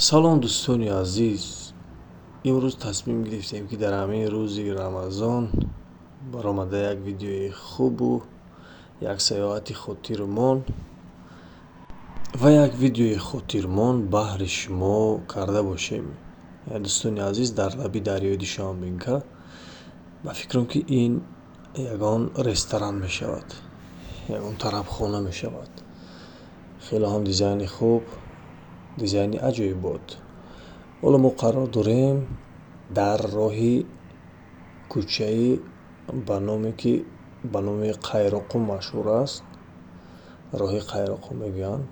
салом дӯстони азиз, имрӯз тасмим гирифтем ки дар ҳамин рӯзи рамазон баромада як видеои хубу як саёҳати хотирмон ва як видеои хотирмон баҳри шумо карда бошем. Дӯстони азиз, дар лаби дарёи Душанбенка ба фикрам ки ин ягон ресторан мешавад, ягон тарабхона мешавад. Хеле ҳам дизайни хуб, дизайни аҷоибот. Ҳоло мо қарор дорем дар роҳи кӯчаи ба номи Қайроқум машҳур аст. Роҳи Қайроқум мегӯянд,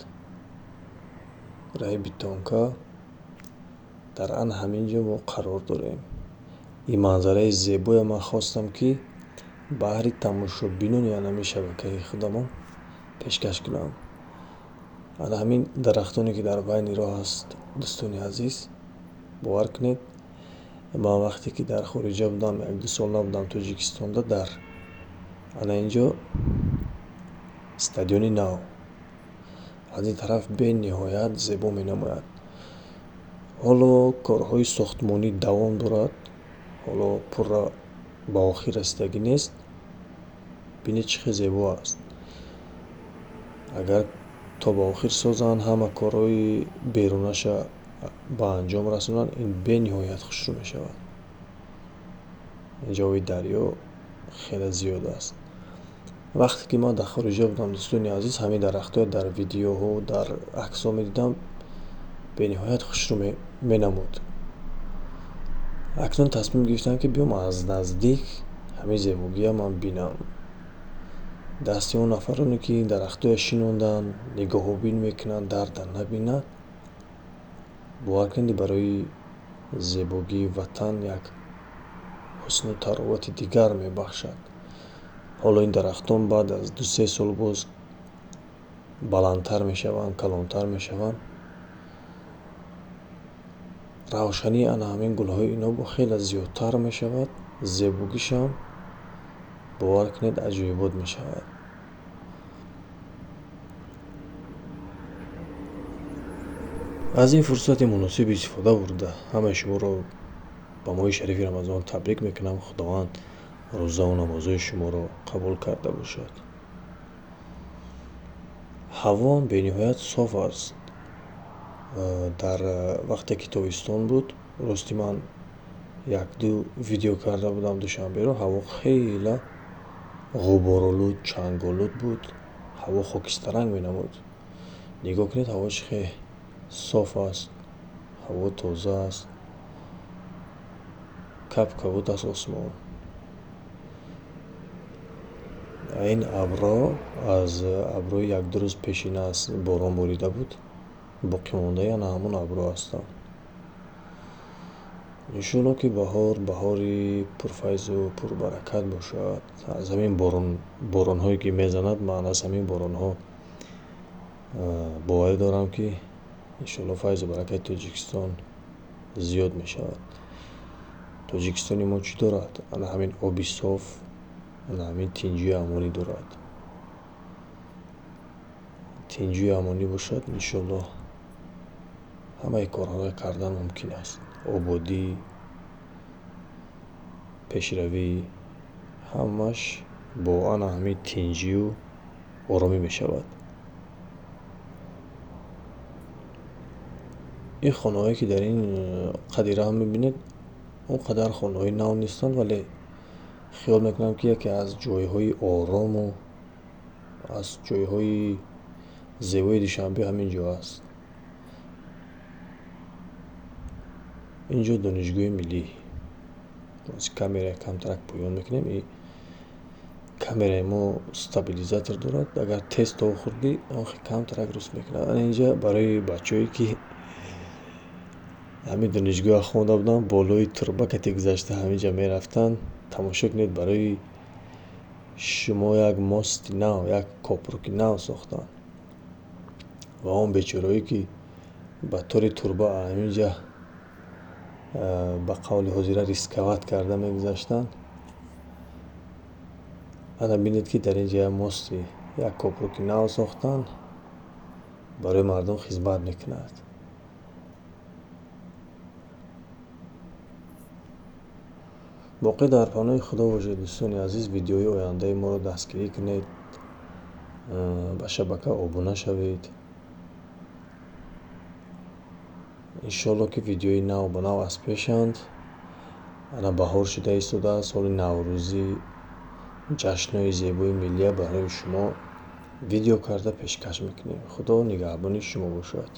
роҳи битонка. Дар ан ҳамин ҷо мо қарор дорем. Ин манзараи зебое ман хостам ки баҳри тамошобинони ҳамин шабакаи худамон пешкаш кунам. Ана ҳамин дарахтоне ки дар байни роҳ аст, дӯстони азиз, бовар кунед, ман вақте ки дар хориҷа будам, 1-2 сол набудам Тоҷикистонда, дар ана ин ҷо стадиони нав аз ин тараф бениҳоят зебо менамояд. Ҳоло корҳои сохтмонӣ давом дорад, ҳоло пурра ба охир расидагӣ нест. Бинед чӣ хел зебо аст. Агар то ба охир созанд, ҳама корҳои берунаша ба анҷом расонанд, ин бениҳоят хушрӯ мешавад. Ҷои дарё хеле зиёд аст. Вақте ки ман дар хориҷа будам, дӯстони азиз, ҳамин дарахтҳоро дар видеоҳо, дар аксҳо медидам, бениҳоят хушрӯ менамуд. Акнун тасмим гирифтам ки биём аз наздик ҳамин зебогиро ман бинам. Дасти он нафароне ки дарахтҳоро шинонданд, нигоҳубин мекунанд, дарда набинад, бовар кунед, барои зебогии ватан як ҳусну таровати дигар мебахшад. Ҳоло ин дарахтон баъд аз 2-3 сол боз баландтар мешаванд, калонтар мешаванд. Равшании ана ҳамин гулҳои инҳо хеле зиёдтар мешавад, зебогишам бовар кунед аҷоибот мешавад. аз ин фурсати муносиб истифода бурда ҳамаи шуморо ба моҳи шарифи рамазон табрик мекунам. Худованд рӯзаву намозҳои шуморо қабул карда бошад. ҳаво бениҳоят соф аст. Дар вақте ки тобистон буд, рости ман 1-2 видео карда будам Душанберо, ҳаво хеле ғуборолуд, чанголуд буд. ҳаво хокистаранг менамуд. Нигоҳ кунед, ҳаво чӣ хеле соф аст, ҳаво тоза аст, капкабуд аст осмон. Ин абрҳо аз абрҳои 1-2 рӯз пешин аз борон борида буд, боқимондаи ана ҳамон абрҳо ҳастанд. иншоалло ки баҳори пурфайзу пурбаракат бошад. Аз ҳамин боронҳое ки мезанад, ман аз ҳамин боронҳо боварӣ дорам ки иншоалло файзу баракати Тоҷикистон зиёд мешавад. Тоҷикистони мо чӣ дорад? Ана ҳамин оби соф, ана ҳамин тинҷӯи амонӣ дорад. Тинҷӯи амонӣ бошад, иншоалло ҳамаи корҳоро кардан мумкин аст. Ободӣ, пешравӣ, ҳамааш бо ана ҳамин тинҷию оромӣ мешавад. ин хонаҳое ки дар ин қадира ҳам мебинед, он қадар хонаҳои нав нестанд, вале хиёл мекунам ки яке аз ҷойҳои орому аз ҷойҳои зебои Душанбе ҳамин ҷо аст. ин ҷо донишгоҳи миллӣ. Камераи камтарак поён мекунем. Ин камераи мо стабилизатор дорад. Агар тез тов хӯрдӣ, онхи камтарак рӯст мекунад. Ана ин ҷо барои бачаҳое ки ҳамин донишгоҳро хонда буданд, болои турба кате гузашта ҳамин ҷо мерафтанд. Тамошо кунед, барои шумо як мости нав, як копруки нав сохтанд. Ва он бечораҳое ки ба тори турба ҳамин ҷо ба қавли ҳозира рисковат карда мегузаштанд. ана бинед ки дар ин ҷо як мости, як копруки нав сохтанд, барои мардум хизмат мекунад. боқӣ дар паноҳи худо бошед. дӯстони азиз, видеои ояндаи моро дастгирӣ кунед, ба шабака обуна шавед. иншоалло ки видеои нав ба нав аз пешанд. ана баҳор шуда истодааст, соли наврӯзӣ, ҷашнҳои зебои миллия барои шумо видео карда пешкаш мекунем. худо нигаҳбони шумо бошад.